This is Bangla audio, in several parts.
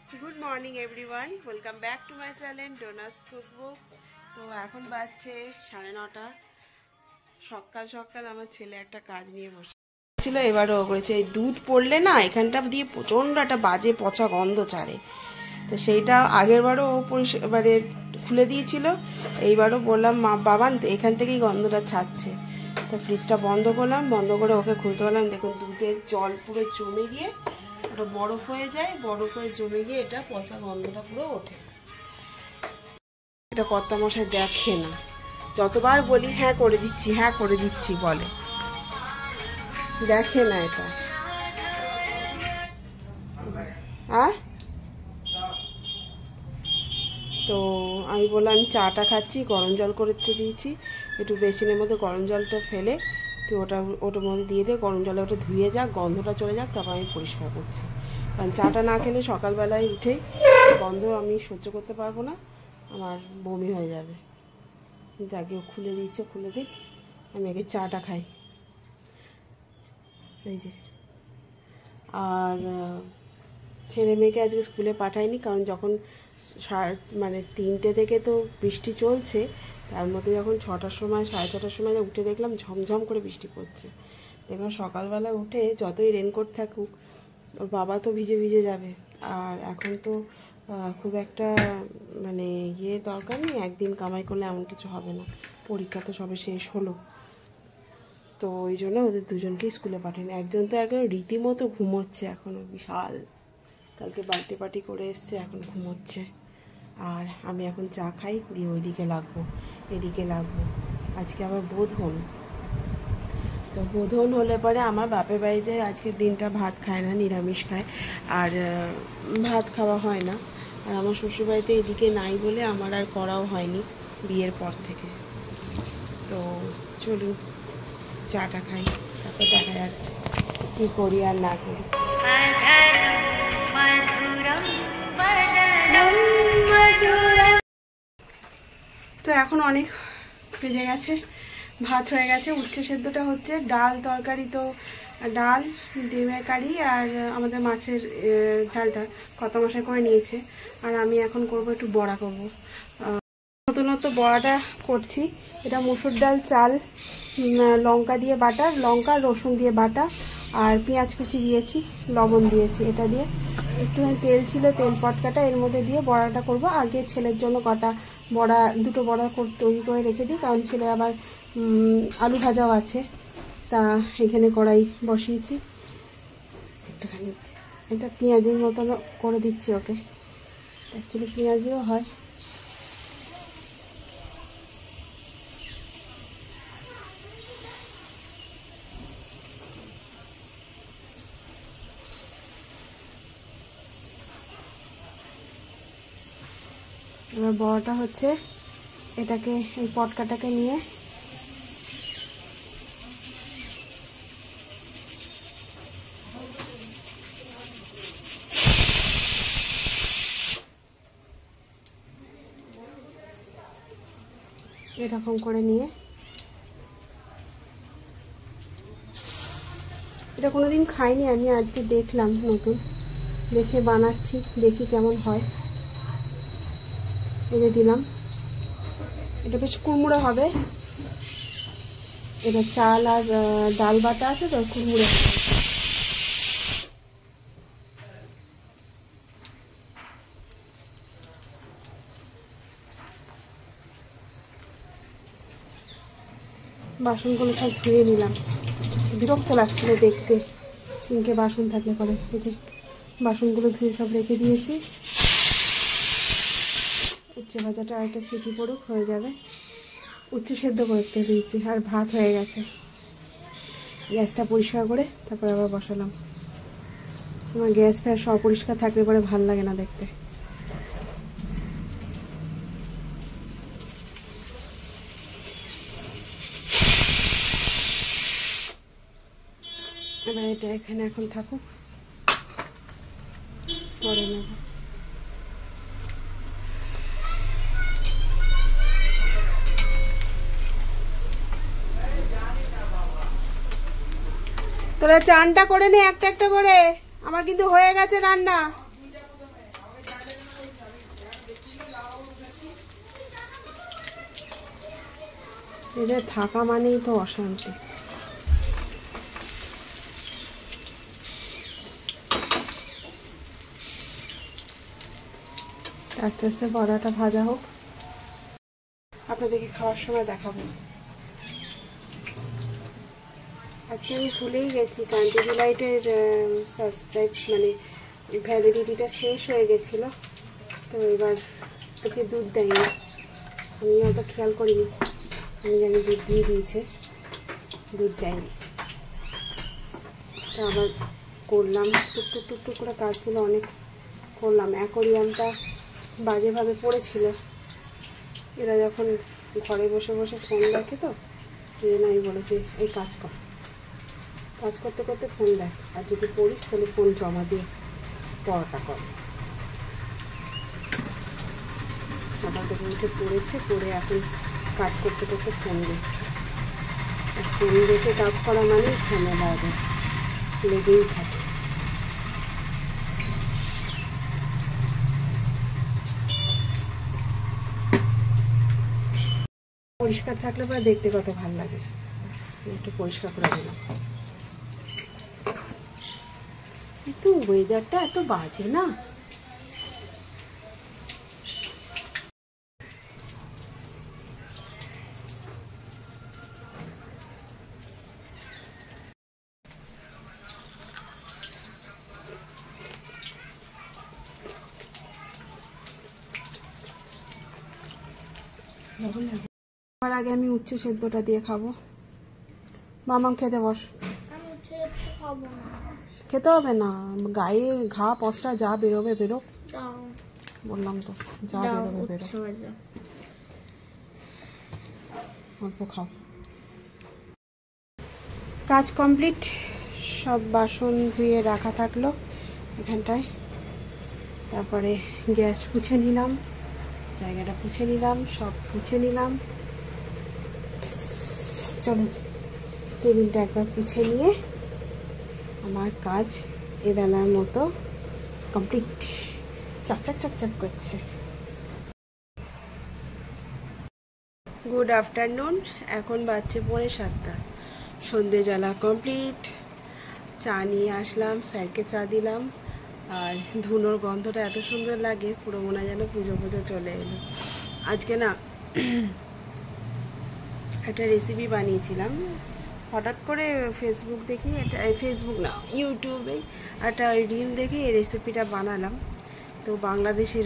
Good morning everyone, welcome back to my channel Dona's cookbook. तो এখন বাজছে 9:30। সকাল সকাল আমার ছেলে একটা কাজ নিয়ে বসেছিল, এবারও করেছে। এই দুধ পড়লে না এখানটা দিয়ে প্রচণ্ড একটা বাজে পচা গন্ধ ছাড়ে। তো সেইটা আগেরবারও ও মানে খুলে দিয়েছিল, এইবারও বললাম মা বাবা এখান থেকেই গন্ধটা ছাড়ছে। তো ফ্রিজটা বন্ধ করলাম, বন্ধ করে ওকে খুলতে বললাম। দেখুন দুধের জল পুরো জমে গিয়ে ওটা বরফ হয়ে যায়, বরফ হয়ে জমে গিয়ে এটা পচা গন্ধটা পুরো ওঠে। এটা কর্তামশাই দেখে না, যতবার বলি হ্যাঁ করে দিচ্ছি হ্যাঁ করে দিচ্ছি বলে, দেখে না এটা। হ্যাঁ, তো আমি বললাম আমি চাটা খাচ্ছি, গরম জল করতে দিয়েছি, একটু বেসিনের মধ্যে গরম জলটা ফেলে তুই ওটার মধ্যে দিয়ে দিয়ে গরম জলে ওটা ধুয়ে যাক, গন্ধটা চলে যাক, তারপর আমি পরিষ্কার করছি। কারণ চাটা না খেলে সকালবেলায় উঠেই গন্ধ আমি সহ্য করতে পারবো না, আমার বমি হয়ে যাবে। যাকে খুলে দিচ্ছে খুলে দিক, আমি আগে চাটা খাই। এই যে, আর ছেলে মেয়েকে আজকে স্কুলে পাঠাইনি, কারণ যখন মানে 3টে থেকে তো বৃষ্টি চলছে, তার মধ্যে যখন 6টার সময় 6:30টার সময় উঠে দেখলাম ঝমঝম করে বৃষ্টি পড়ছে। দেখলাম সকালবেলা উঠে যতই রেনকোট থাকুক ওর বাবা তো ভিজে ভিজে যাবে, আর এখন তো খুব একটা মানে দরকার নেই, একদিন কামাই করলে এমন কিছু হবে না, পরীক্ষা তো সবে শেষ হলো। তো ওই জন্য ওদের দুজনকেই স্কুলে পাঠানো। একজন তো একদম রীতিমতো ঘুমোচ্ছে এখনও, বিশাল, কালকে বার্থডে পার্টি করে এসছে, এখন ঘুমোচ্ছে। আর আমি এখন চা খাই, দিয়ে ওইদিকে লাগবো, এদিকে লাগবো। আজকে আবার বোধন, তো বোধন হলে পরে আমার বাপের বাড়িতে আজকের দিনটা ভাত খায় না, নিরামিষ খায়, আর ভাত খাওয়া হয় না। আর আমার শ্বশুরবাড়িতে এদিকে নাই বলে আমার আর করাও হয়নি বিয়ের পর থেকে। তো চলুন চাটা খাই, তারপর দেখা যাচ্ছে কী করি আর না করি। তো এখন অনেক বেজে গেছে, ভাত হয়ে গেছে, উচ্ছে সেদ্ধটা হচ্ছে, ডাল তরকারি তো ডাল ডিমের কারি, আর আমাদের মাছের ঝালটা কর্তামশাই করে নিয়েছে। আর আমি এখন করব একটু বড়া করব, নতুনত্ব বড়াটা করছি। এটা মুসুর ডাল, চাল, লঙ্কা দিয়ে বাটা, লঙ্কা রসুন দিয়ে বাটা, আর পেঁয়াজ কুচি দিয়েছি, লবণ দিয়েছি। এটা দিয়ে একটুখানি তেল ছিল, তেল পটকাটা এর মধ্যে দিয়ে বড়াটা করব। আগে ছেলের জন্য কটা বড়া, দুটো বড়া তৈরি করে রেখে দিই, কারণ ছেলে আবার আলু ভাজাও আছে। তা এখানে কড়াই বসিয়েছি, একটুখানি এটা পেঁয়াজের মতন করে দিচ্ছি ওকে, অ্যাকচুয়ালি পেঁয়াজিও হয়। এবার বড়াটা হচ্ছে, এটাকে এই পটকাটাকে নিয়ে এরকম করে নিয়ে, এটা কোনোদিন খাইনি আমি, আজকে দেখলাম নতুন, দেখে বানাচ্ছি, দেখি কেমন হয়। এই যে দিলাম, এটা বেশ কুড়মুড়ে হবে, এটা চাল আর ডাল বাটা আছে তো কুড়মুড়ে হবে। বাসনগুলো সব ধুয়ে নিলাম, বিরক্ত লাগছিল দেখতে সিঙ্কে বাসন থাকলে পরে। এই যে বাসনগুলো ধুয়ে সব রেখে দিয়েছি। উচ্ছে ভাজাটা আরেকটা সিটি পড়ুক, হয়ে যাবে। উচ্ছে সেদ্ধ করতে দিয়েছি, আর ভাত হয়ে গেছে। গ্যাসটা পরিষ্কার করে তারপর আবার বসালাম। আমার গ্যাস ফ্যাস অপরিষ্কার থাকলে পরে ভাল লাগে না দেখতে। এবার এটা এখানে এখন থাকুক, পরে নেব। তোরা চানটা করে নে একটা একটা করে, আমার কিন্তু হয়ে গেছে রান্না। এদের থাকা মানেই তো অশান্তি। আস্তে আস্তে বড়াটা ভাজা হোক, আপনাদেরকে খাওয়ার সময় দেখাবো। আজকে আমি ভুলেই গেছি, কান্টি ডিলাইটের সাবস্ক্রাইব মানে ভ্যালিডিটিটা শেষ হয়ে গেছিলো, তো এবার ওকে দুধ দেয়নি, আমি অত খেয়াল করিনি, আমি জানি দুধ দিয়ে দিয়েছে, দুধ দেয়নি। তো আবার করলাম টুকটুক টুকটুক করে কাজগুলো অনেক করলাম। অ্যাকোরিয়ামটা বাজেভাবে পড়েছিল, এরা যখন ঘরে বসে বসে ফোন দেখে তো এই জন্য আমি বলেছি এই কাজ কর, কাজ করতে করতে ফোন দেখ, আর যদি পড়িস তাহলে ফোন জমা দিয়ে পড়াটা কর। সকাল থেকে উঠে পড়েছে, পড়ে এখন কাজ করতে করতে ফোন দেখছে। আর ফোন দেখে কাজ করা মানেই ঝামেলা, ওদের লেগেই থাকে। পরিষ্কার থাকলে পরে দেখতে কত ভালো লাগে। একটু পরিষ্কার করে দিলাম। কিন্তু ওয়েদারটা এত বাজে না, তার আগে আমি উচ্ছে সেদ্ধটা দিয়ে খাবো। মামাম খেতে বস। খেতে হবে না, গায়ে ঘা পচড়া যা বেরোবে বেরো, বললাম তো যা বেরোবে বেরো, অল্প খাও। কাজ কমপ্লিট, সব বাসন ধুয়ে রাখা থাকলো এখানটায়, তারপরে গ্যাস পুছে নিলাম, জায়গাটা পুছে নিলাম, সব পুছে নিলাম। চলুন টেবিলটা একবার পুছে নিয়ে আমার কাজ এবেলার মতো কমপ্লিট। চকচক চকচক করছে। গুড আফটারনুন, এখন বাজছে 6:45, সন্ধে জ্বালা কমপ্লিট। চা নিয়ে আসলাম, স্যারকে চা দিলাম, আর ধুনোর গন্ধটা এত সুন্দর লাগে, পুরো মনে হয় যেন পুজো পুজো চলে এলো। আজকে না একটা রেসিপি বানিয়েছিলাম, হঠাৎ করে ফেসবুক দেখি, একটা ফেসবুক না ইউটিউবে একটা রিল দেখে এই রেসিপিটা বানালাম। তো বাংলাদেশি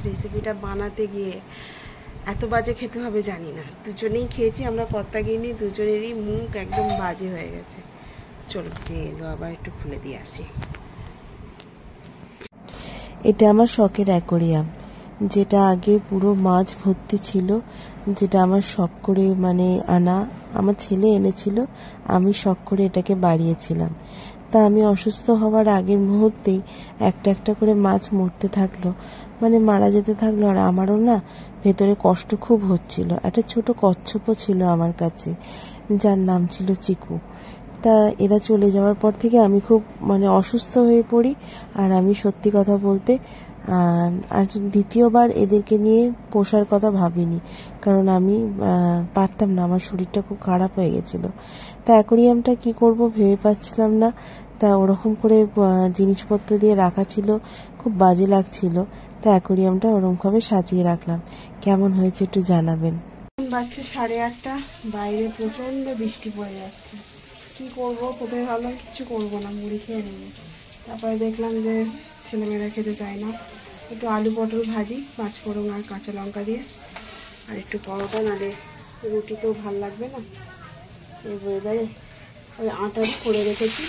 রেসিপিটা বানাতে গিয়ে এত বাজে খেতে হবে জানি না, দুজনেই খেয়েছি আমরা কর্তাগিনি, দুজনেরই মুখ একদম বাজে হয়ে গেছে। চলো কে এলো আবার, একটু খুলে দিয়ে আসি। এটা আমার শখের অ্যাকোরিয়াম, যেটা আগে পুরো মাছ ভর্তি ছিল, যেটা আমার শখ করে মানে আনা, আমার ছেলে এনেছিল, আমি শখ করে এটাকে বাড়িয়েছিলাম। তা আমি অসুস্থ হওয়ার আগের মুহূর্তেই একটা একটা করে মাছ মরতে থাকলো, মানে মারা যেতে থাকলো, আর আমারও না ভেতরে কষ্ট খুব হচ্ছিল। একটা ছোট কচ্ছপও ছিল আমার কাছে, যার নাম ছিল চিকু। তা এরা চলে যাওয়ার পর থেকে আমি খুব মানে অসুস্থ হয়ে পড়ি, আর আমি সত্যি কথা বলতে আর দ্বিতীয়বার এদেরকে নিয়ে পোষার কথা ভাবিনি, কারণ আমি পারতাম না, আমার শরীরটা খুব খারাপ হয়ে গেছিল। তা অ্যাকোরিয়ামটা কি করব ভেবে পাচ্ছিলাম না। তা ওরকম করে জিনিসপত্র দিয়ে রাখা ছিল, খুব বাজে লাগছিল। তা অ্যাকোরিয়ামটা ওরকমভাবে সাজিয়ে রাখলাম। কেমন হয়েছে একটু জানাবেন। বাজছে 8:30, বাইরে প্রচণ্ড বৃষ্টি পড়ে যাচ্ছে। কি করব, কোথায় ভাবলাম কিছু করবো না, মুড়ি খেয়ে নেব। তারপরে দেখলাম যে ছেলেমেয়েরা খেতে চায় না, একটু আলু পটল ভাজি, পাঁচফোড়ন আর কাঁচা লঙ্কা দিয়ে, আর একটু পরোটা, নালে রুটিতেও ভাল লাগবে না এই ওয়েদারে। ওই আটারই করে রেখেছি,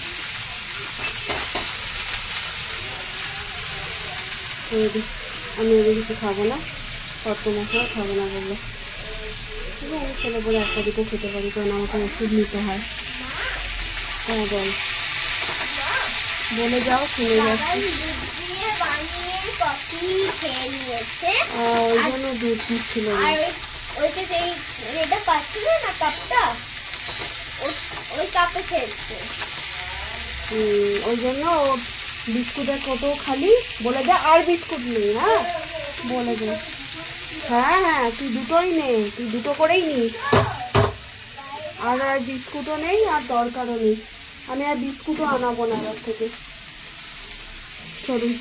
আমি ওদের কিছু খাবো না, তত মশলা খাবো না বললো। ঠিক আছে, আমি ছেলে বলে একটা দিকে খেতে পারি, কারণ আমাকে ওষুধ নিতে হয়। হ্যাঁ বল, বলে যাও, শুনে যাচ্ছি। ওই জন্য দুধ দিচ্ছিল, ওই জন্য ও বিস্কুটের কত খালি বলে দে, আর বিস্কুট নেই। হ্যাঁ বলে দে, হ্যাঁ হ্যাঁ তুই দুটোই নে, তুই দুটো করেই নিস। আর বিস্কুটও নেই আর দরকারও নেই, আমি আর বিস্কুটও আনাবো না এবার থেকে। চলুন।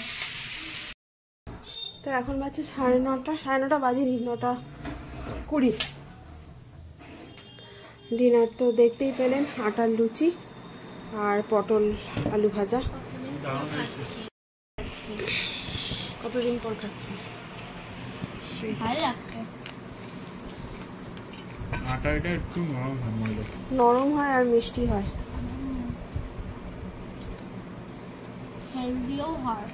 তো এখন বাজছে 9:30, 9:30 বাজেনি, 9:20। ডিনার তো দেখতেই পেলেন, আটার লুচি আর পটল আলু ভাজা। কতদিন পর খাচ্ছিস? আটাটা একটু নরম হয় আর মিষ্টি হয়। হেলদিও হয়।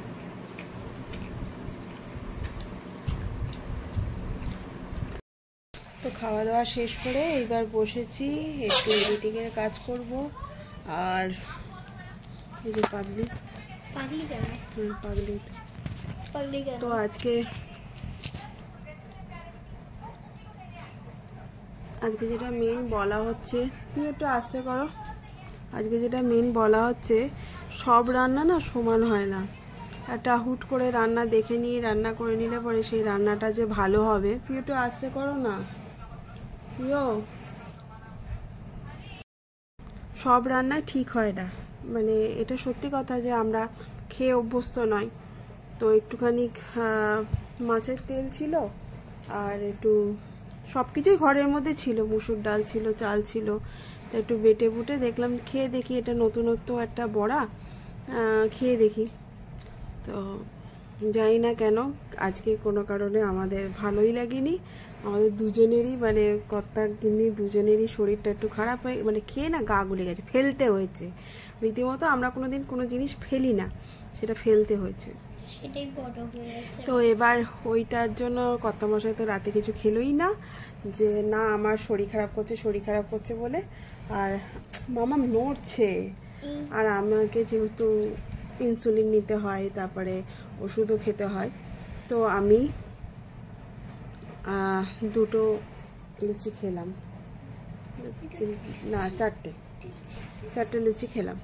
তো খাওয়া দাওয়া শেষ করে এইবার বসেছি, একটু এডিটিংয়ের কাজ করব। আর এই যে পাগলি, পাগলি তো আজকে যেটা মেন বলা হচ্ছে, তুমি একটু আস্তে করো। আজকে যেটা মেন বলা হচ্ছে, সব রান্না না সমান হয় না। একটা হুট করে রান্না দেখে নিয়ে রান্না করে নিলে পরে সেই রান্নাটা যে ভালো হবে, তুই একটু আস্তে করো না প্রিয়। সব রান্না ঠিক হয় না, মানে এটা সত্যি কথা যে আমরা খেয়ে অভ্যস্ত নয়। তো একটুখানি মাছের তেল ছিল আর একটু সব কিছুই ঘরের মধ্যে ছিল, মুসুর ডাল ছিল, চাল ছিল। তো একটু বেটে বুটে দেখলাম, খেয়ে দেখি এটা নতুনত্ব একটা বড়া, খেয়ে দেখি। তো জানি না কেন আজকে কোনো কারণে আমাদের ভালোই লাগেনি। আমাদের দুজনেরই, মানে কর্তা গিন্নি দুজনেরই শরীরটা একটু খারাপ হয়ে, মানে খেয়ে না গা গুলে গেছে, ফেলতে হয়েছে রীতিমতো। আমরা কোনোদিন কোনো জিনিস ফেলি না, সেটা ফেলতে হয়েছে, সেটাই বড় হয়ে গেছে। তো এবার ওইটার জন্য কর্তামশাই তো রাতে কিছু খেলোই না, যে না আমার শরীর খারাপ করছে বলে। আর মামা নড়ছে, আর আমাকে যেহেতু ইনসুলিন নিতে হয়, তারপরে ওষুধও খেতে হয়, তো আমি 2টো লুচি খেলাম, না 4টে লুচি খেলাম।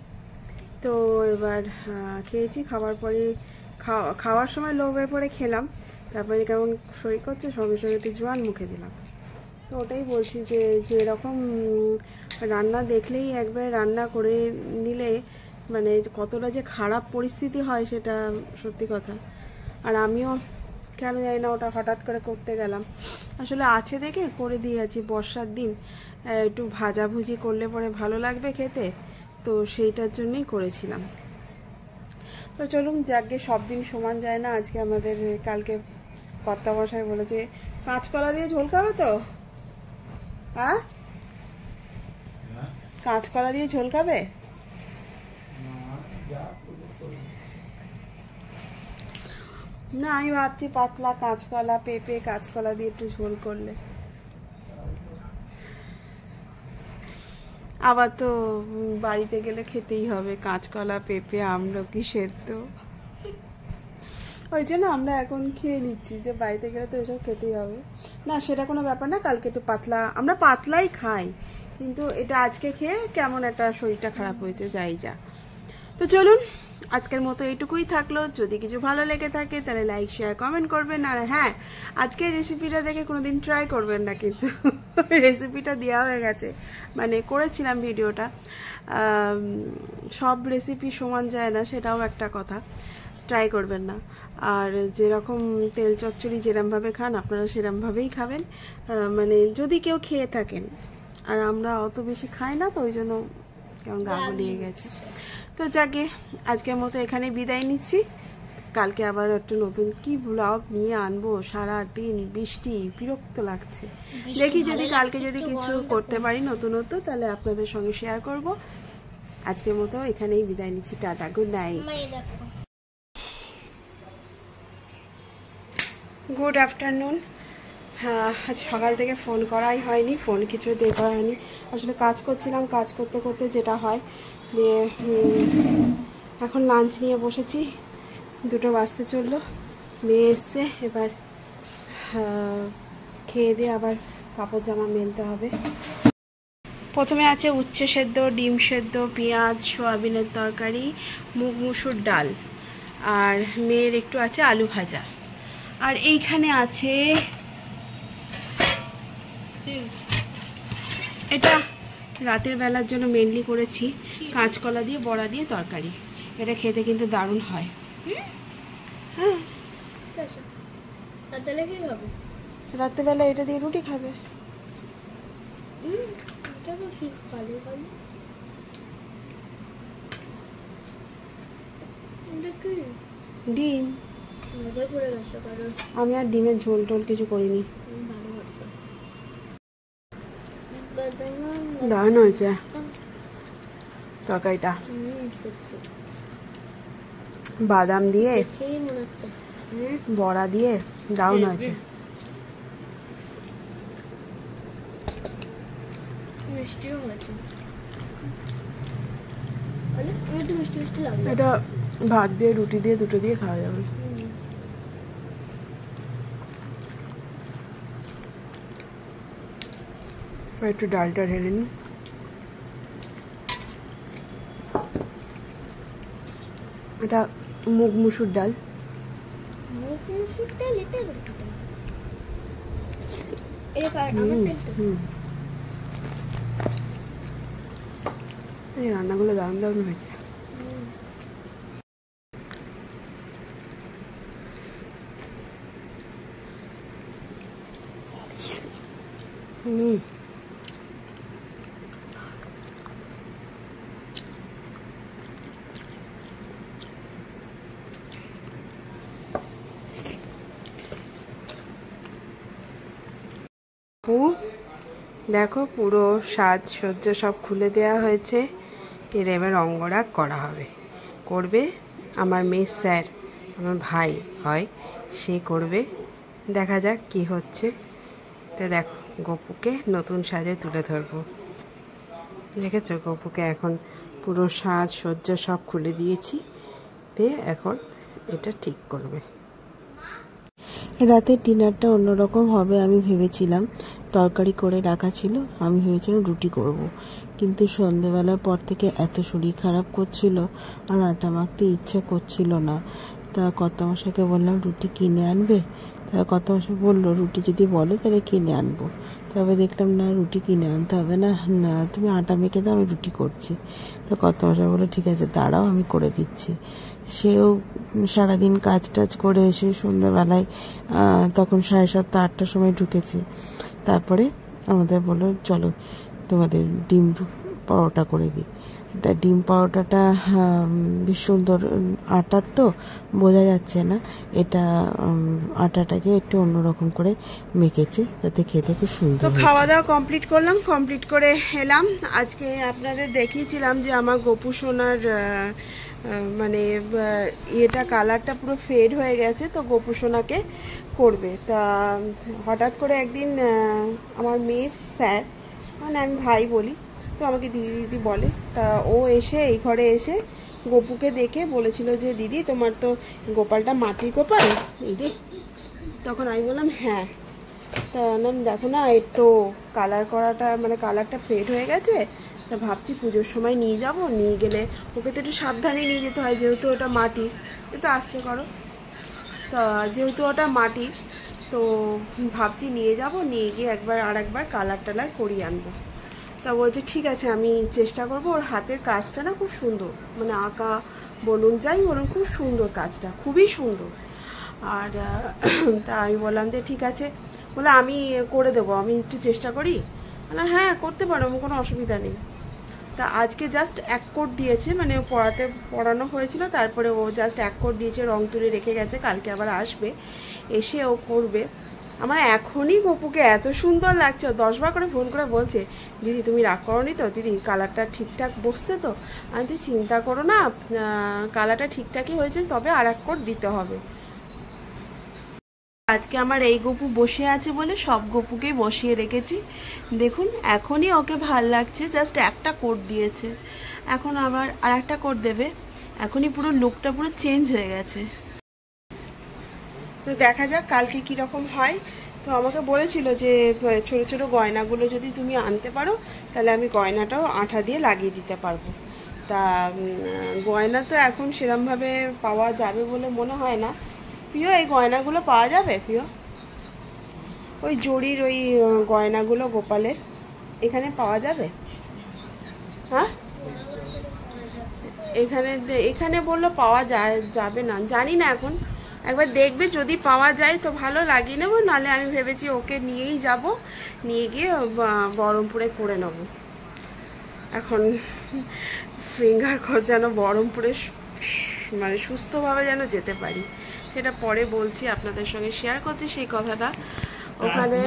তো এবার খেয়েছি, খাওয়ার পরে খাওয়ার সময় লোভে পড়ে খেলাম, তারপরে কেমন শরীর করছে, সঙ্গে সঙ্গে একটু জোয়ান মুখে দিলাম। তো ওটাই বলছি যে এরকম রান্না দেখলেই একবার রান্না করে নিলে মানে কতটা যে খারাপ পরিস্থিতি হয় সেটা সত্যি কথা। আর আমিও কেন জানি না ওটা হঠাৎ করে করতে গেলাম, আসলে আছে দেখে করে দিয়েছি। বর্ষার দিন একটু ভাজাভুজি করলে পরে ভালো লাগবে খেতে, তো সেইটার জন্যই করেছিলাম। তো চলুন, যাকে সব দিন সমান যায় না। আজকে আমাদের কালকে কর্তামশাই বলেছে কাঁচকলা দিয়ে ঝোল খাবে তো, হ্যাঁ কাঁচকলা দিয়ে ঝোল খাবে? না আমি ভাবছি পাতলা কাঁচকলা, পেঁপে কাঁচকলা দিয়ে একটু ঝোল করলে। আবার তো বাড়িতে গেলে খেতেই হবে কাঁচকলা, পেঁপে, আমলকি সেদ্ধ। ওই জন্য আমরা এখন খেয়ে নিচ্ছি, যে বাড়িতে গেলে তো এসব খেতেই হবে। না সেটা কোনো ব্যাপার না, কালকে একটু পাতলা, আমরা পাতলাই খাই, কিন্তু এটা আজকে খেয়ে কেমন একটা শরীরটা খারাপ হয়েছে, যাই যা। তো চলুন, আজকের মতো এইটুকুই থাকলো। যদি কিছু ভালো লেগে থাকে তাহলে লাইক শেয়ার কমেন্ট করবেন। আর হ্যাঁ, আজকের রেসিপিটা দেখে কোনোদিন ট্রাই করবেন না, কিন্তু রেসিপিটা দেওয়া হয়ে গেছে, মানে করেছিলাম ভিডিওটা। সব রেসিপি সমান যায় না, সেটাও একটা কথা, ট্রাই করবেন না। আর যেরকম তেল চচ্চড়ি যেরমভাবে খান আপনারা সেরমভাবেই খাবেন, মানে যদি কেউ খেয়ে থাকেন। আর আমরা অত বেশি খাই না, তো ওই জন্য কেমন গা গুলিয়ে গেছে। তো যাকে আজকের মতো এখানে বিদায় নিচ্ছি, কালকে আবার একটা নতুন কি ব্লগ নিয়ে আনবো। সারা দিন বৃষ্টি, বিরক্ত লাগছে। দেখি যদি কালকে যদি কিছু করতে পারি নতুনত্ব, তাহলে আপনাদের সঙ্গে শেয়ার করব। আজকের মতো এখানেই বিদায় নিচ্ছি, tata, good night, good afternoon. হ্যাঁ, আজ সকাল থেকে ফোন করাই হয়নি, ফোন কিছুতেই করা হয়নি, আসলে কাজ করছিলাম, কাজ করতে করতে যেটা হয়। দিয়ে এখন লাঞ্চ নিয়ে বসেছি, 2টো বাজতে চললো, মেয়ে এসছে, এবার খেয়ে দিয়ে আবার কাপড় জামা মেলতে হবে। প্রথমে আছে উচ্ছে সেদ্ধ, ডিম সেদ্ধ, পেঁয়াজ, সোয়াবিনের তরকারি, মুগ মুসুর ডাল, আর মেয়ের একটু আছে আলু ভাজা। আর এইখানে আছে এটা রাতের বেলার জন্য মেনলি করেছি কাঁচকলা দিয়ে বড়া দিয়ে তরকারি। এটা খেতে কিন্তু দারুণ হয়। হ্যাঁ, রাত্রেবেলা এটা দিয়ে রুটি খাবে। ডিম, আমি আর ডিমের ঝোল টোল কিছু করিনি। দারুণ হয়েছে তরকারিটা, বাদাম দিয়ে বড়া দিয়ে দারুণ হয়েছে। এটা ভাত দিয়ে রুটি দিয়ে দুটো দিয়ে খাওয়া যাবে। একটু ডালটা ঢেলে নিই। এটা মুগ মুসুর ডাল। এই রান্নাগুলো দারুণ দারুণ হয়েছে। দেখো পুরো সাজসজ্জ সব খুলে দেওয়া হয়েছে। এর এবার অঙ্গরাগ করা হবে, করবে আমার মেয়ে স্যার, আমার ভাই হয়, সে করবে। দেখা যাক কি হচ্ছে। তো দেখো গপুকে নতুন সাজে তুলে ধরবো। দেখেছো গপুকে এখন পুরো সাজসজ্জ সব খুলে দিয়েছি, দিয়ে এখন এটা ঠিক করবে। রাতের ডিনারটা অন্যরকম হবে আমি ভেবেছিলাম। তরকারি করে রাখা ছিল, আমি ভেবেছিলাম রুটি করব, কিন্তু সন্ধেবেলার পর থেকে এত শরীর খারাপ করছিল আর আটা মাখতে ইচ্ছা করছিল না। তা কর্তামশাইকে বললাম রুটি কিনে আনবে। তা কর্তামশাই বললো রুটি যদি বলো তাহলে কিনে আনবো। তবে দেখলাম না, রুটি কিনে আনতে হবে না, না তুমি আটা মেখে দাও, আমি রুটি করছি। তো কর্তামশাই বললো ঠিক আছে দাঁড়াও আমি করে দিচ্ছি। সেও সারাদিন কাজ টাজ করে এসে সন্ধ্যাবেলায় তখন 7:30 8টার সময় ঢুকেছে। তারপরে আমাদের বললো চলো তোমাদের ডিম পরোটা করে দিই। তা ডিম পরোটাটা বেশ সুন্দর, আটার তো বোঝা যাচ্ছে না, এটা আটাটাকে একটু অন্যরকম করে মেখেছে, তাতে খেতে খুব সুন্দর। তো খাওয়া দাওয়া কমপ্লিট করলাম, কমপ্লিট করে এলাম। আজকে আপনাদের দেখিয়েছিলাম যে আমার গপু সোনার মানে এটা কালারটা পুরো ফেড হয়ে গেছে, তো গপু সোনাকে করবে। তা হঠাৎ করে একদিন আমার মেয়ের স্যার, মানে আমি ভাই বলি, তো আমাকে দিদি দিদি বলে, তা ও এসে এই ঘরে এসে গপুকে দেখে বলেছিল যে দিদি তোমার তো গোপালটা মাটির গোপাল দিদি। তখন আমি বললাম হ্যাঁ। তা নাম দেখো না, এর তো কালার করাটা মানে কালারটা ফেড হয়ে গেছে, তা ভাবছি পুজোর সময় নিয়ে যাব, নিয়ে গেলে ওকে তো একটু সাবধানে নিয়ে যেতে হয়, যেহেতু ওটা মাটি, একটু আস্তে করো। তা যেহেতু ওটা মাটি, তো ভাবছি নিয়ে যাব, নিয়ে গিয়ে একবার কালার টালার করিয়ে আনবো। তা বলছে ঠিক আছে আমি চেষ্টা করব। ওর হাতের কাজটা না খুব সুন্দর, মানে আঁকা বলুন যাই বলুন খুব সুন্দর, কাজটা খুবই সুন্দর। আর তা আমি বললাম যে ঠিক আছে, বলে আমি করে দেবো, আমি একটু চেষ্টা করি। বললাম হ্যাঁ করতে পারো, আমার কোনো অসুবিধা নেই। তা আজকে জাস্ট 1 কোট দিয়েছে, মানে পড়ানো হয়েছিল, তারপরে ও জাস্ট 1 কোট দিয়েছে, রং তুলে রেখে গেছে, কালকে আবার আসবে, এসে ও করবে। আমার এখনই গপুকে এত সুন্দর লাগছে, 10 বার করে ফোন করে বলছে দিদি তুমি রাগ করোনি তো, দিদি কালারটা ঠিকঠাক বসছে তো। আমি তুই চিন্তা করো না, কালারটা ঠিকঠাকই হয়েছে, তবে আর 1 কোট দিতে হবে। আজকে আমার এই গপু বসে আছে বলে সব গপুকেই বসিয়ে রেখেছি। দেখুন এখনই ওকে ভাল লাগছে, জাস্ট 1টা কোট দিয়েছে, এখন আবার আর 1টা কোট দেবে, এখনই পুরো লুকটা পুরো চেঞ্জ হয়ে গেছে। তো দেখা যাক কালকে কীরকম হয়। তো আমাকে বলেছিল যে ছোটো ছোটো গয়নাগুলো যদি তুমি আনতে পারো তাহলে আমি গয়নাটাও আঠা দিয়ে লাগিয়ে দিতে পারবো। তা গয়না তো এখন সেরমভাবে পাওয়া যাবে বলে মনে হয় না। প্রিয় এই গয়নাগুলো পাওয়া যাবে প্রিয়? ওই জরির ওই গয়নাগুলো গোপালের এখানে পাওয়া যাবে? হ্যাঁ বড় গাছেরও পাওয়া যাবে। এখানে বললো পাওয়া যাবে না, জানি না এখন। একবার দেখবে, যদি পাওয়া যায় তো ভালো, লাগিয়ে নেবো, নাহলে আমি ভেবেছি ওকে নিয়েই যাব, নিয়ে গিয়ে বহরমপুরে করে নেব। এখন ফিঙ্গার crossed যেন বহরমপুরে মানে সুস্থভাবে যেন যেতে পারি, সেটা পরে বলছি, আপনাদের সঙ্গে শেয়ার করছি সেই কথাটা। ওখানে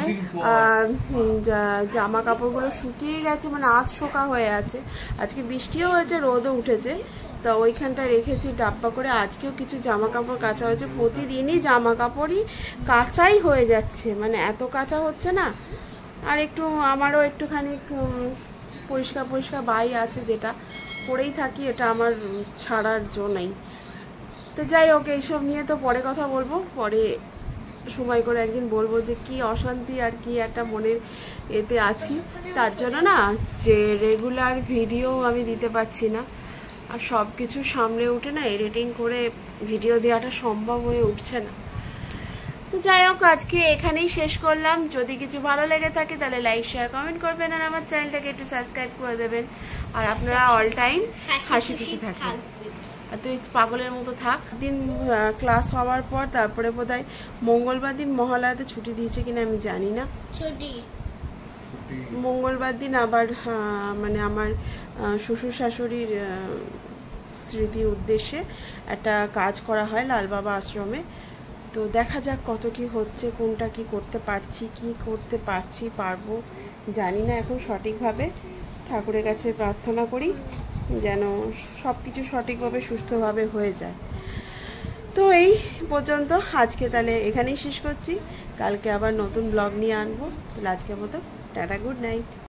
জামা কাপড়গুলো শুকিয়ে গেছে, মানে আজ শোকা হয়ে আছে। আজকে বৃষ্টিও হয়েছে, রোদও উঠেছে, তা ওইখানটা রেখেছি ডাব্বা করে। আজকেও কিছু জামা কাপড় কাচা হয়েছে। প্রতিদিনই জামা কাপড়ই কাচাই হয়ে যাচ্ছে, মানে এত কাচা হচ্ছে না। আর একটু আমারও একটুখানি পরিষ্কার পরিষ্কার বাই আছে, যেটা পরেই থাকি, এটা আমার ছাড়ার জো নেই। তো যাই হোক, এইসব নিয়ে তো পরে কথা বলবো, পরে সময় করে একদিন বলবো যে কি অশান্তি আর কি একটা মনের এতে আছি, তার জন্য না যে রেগুলার ভিডিও আমি দিতে পারছি না। আর সব কিছু সামনে উঠে না এডিটিং করে ভিডিও দেওয়াটা সম্ভব হয়ে উঠছে না। তো যাই হোক, আজকে এখানেই শেষ করলাম। যদি কিছু ভালো লেগে থাকে তাহলে লাইক শেয়ার কমেন্ট করবেন, আর আমার চ্যানেলটাকে একটু সাবস্ক্রাইব করে দেবেন। আর আপনারা অল টাইম হাসি খুশি থাকবেন। আর তুই পাগলের মতো থাক। দিন ক্লাস হওয়ার পর তারপরে বোধহয় মঙ্গলবার দিন মহালয়াতে ছুটি দিয়েছে কিনা আমি জানি না। ছুটি মঙ্গলবার দিন আবার মানে আমার শ্বশুর শাশুড়ির স্মৃতি উদ্দেশ্যে একটা কাজ করা হয় লালবাবা আশ্রমে। তো দেখা যাক কত কি হচ্ছে, কোনটা কি করতে পারছি পারবো জানি না এখন সঠিকভাবে। ঠাকুরের কাছে প্রার্থনা করি যেন সব কিছু সঠিকভাবে সুস্থভাবে হয়ে যায়। তো এই পর্যন্ত আজকে তাহলে এখানেই শেষ করছি। কালকে আবার নতুন ব্লগ নিয়ে আনবো। তাহলে আজকের মতো টাটা, গুড নাইট।